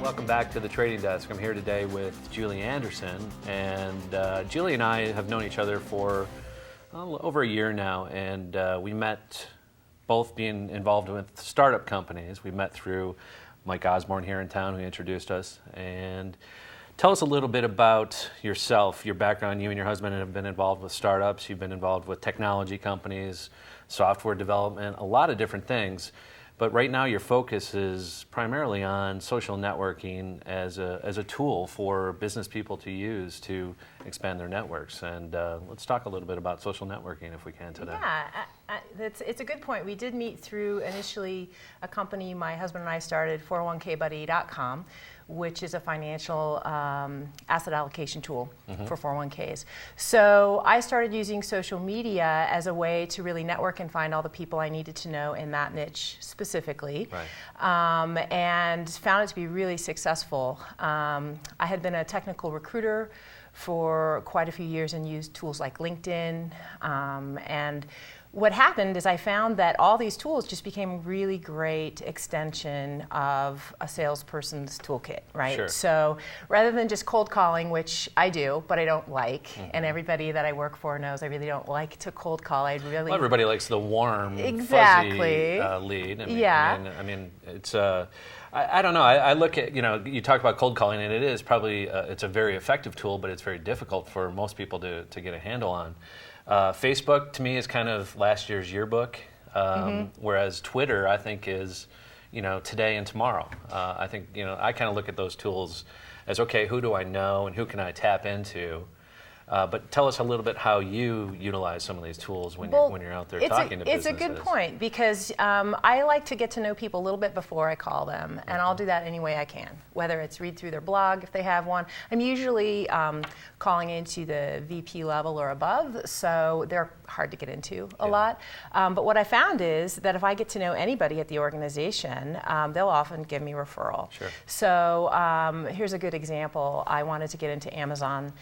Welcome back to the Trading Desk. I'm here today with Julie Anderson, and Julie and I have known each other for over a year now, and we met both being involved with startup companies. We met through Mike Osborne here in town, who introduced us. And tell us a little bit about yourself, your background. You and your husband have been involved with startups. You've been involved with technology companies, software development, a lot of different things. But right now your focus is primarily on social networking as a tool for business people to use to expand their networks. And let's talk a little bit about social networking if we can today. Yeah, it's a good point. We did meet through initially a company my husband and I started, 401kbuddy.com, which is a financial asset allocation tool for 401ks. So I started using social media as a way to really network and find all the people I needed to know in that niche specifically, and found it to be really successful. I had been a technical recruiter for quite a few years and used tools like LinkedIn, and what happened is I found that all these tools just became really great extension of a salesperson's toolkit, right? Sure. So rather than just cold calling, which I do, but I don't like, and everybody that I work for knows I really don't like to cold call. Well, everybody likes the warm, exactly. fuzzy lead. I mean, it's I don't know. I look at, you talk about cold calling, and it is probably it's a very effective tool, but it's very difficult for most people to get a handle on. Facebook, to me, is kind of last year's yearbook, whereas Twitter, I think, is, today and tomorrow. I think, I kind of look at those tools as, okay, who do I know and who can I tap into? But tell us a little bit how you utilize some of these tools when you're out there talking to businesses. It's a good point, because I like to get to know people a little bit before I call them, and I'll do that any way I can, whether it's read through their blog if they have one. I'm usually calling into the VP level or above, so they're hard to get into a lot. But what I found is that if I get to know anybody at the organization, they'll often give me a referral. Sure. So here's a good example. I wanted to get into Amazon.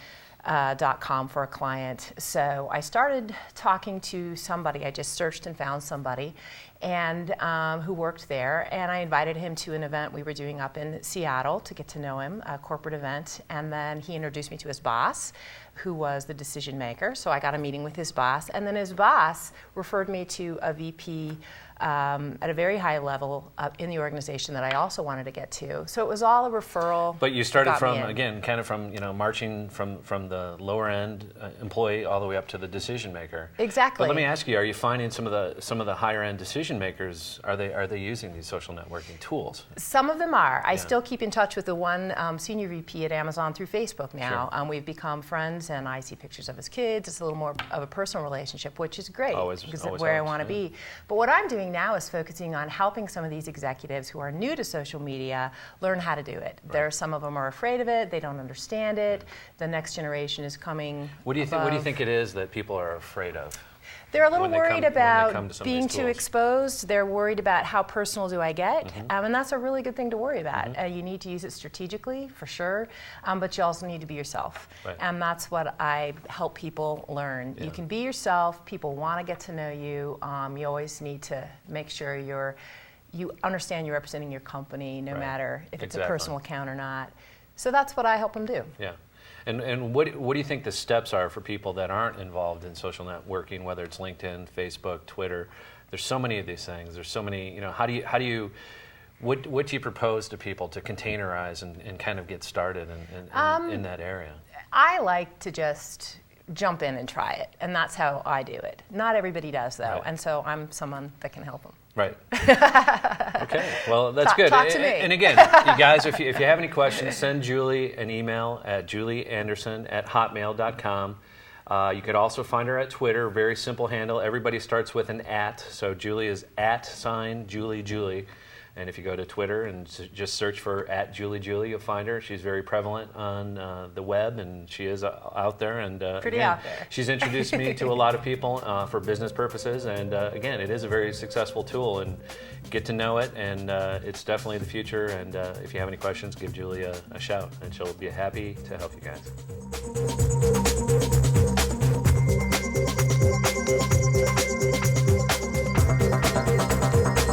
.com for a client. So I started talking to somebody. I just searched and found somebody and who worked there, and I invited him to an event we were doing up in Seattle to get to know him, a corporate event, and then he introduced me to his boss, who was the decision maker. So I got a meeting with his boss, and then his boss referred me to a VP at a very high level in the organization that I also wanted to get to. So it was all a referral. But you started from, again, kind of from, marching from the lower end employee all the way up to the decision maker. Exactly. But let me ask you, are you finding some of the higher end decision makers, are they using these social networking tools? Some of them are. I still keep in touch with the one senior VP at Amazon through Facebook now. Sure. We've become friends, and I see pictures of his kids. It's a little more of a personal relationship, which is great, because it's where I want to be. But what I'm doing now is focusing on helping some of these executives who are new to social media learn how to do it. Right. Some of them are afraid of it. They don't understand it. The next generation is coming. What do you think it is that people are afraid of? They're a little worried about being too exposed. They're worried about how personal do I get, and that's a really good thing to worry about. You need to use it strategically, for sure, but you also need to be yourself. Right. And that's what I help people learn. Yeah. You can be yourself. People want to get to know you. You always need to make sure you understand you're representing your company, no matter if it's a personal account or not. So that's what I help them do. Yeah. And what do you think the steps are for people that aren't involved in social networking, whether it's LinkedIn, Facebook, Twitter? There's so many of these things. There's so many, what do you propose to people to containerize and kind of get started in that area? I like to just jump in and try it, and that's how I do it. Not everybody does, though, and so I'm someone that can help them. Right. Okay. Well, that's good. Talk to me. And again, you guys, if you have any questions, send Julie an email at julieanderson@hotmail.com. You could also find her at Twitter. Very simple handle. Everybody starts with an @. So Julie is @Julie. And if you go to Twitter and just search for @JulieJulie, you'll find her. She's very prevalent on the web, and she is out there. And Pretty out there. She's introduced me to a lot of people for business purposes. And again, it is a very successful tool, and get to know it. And it's definitely the future. And if you have any questions, give Julie a shout, and she'll be happy to help you guys.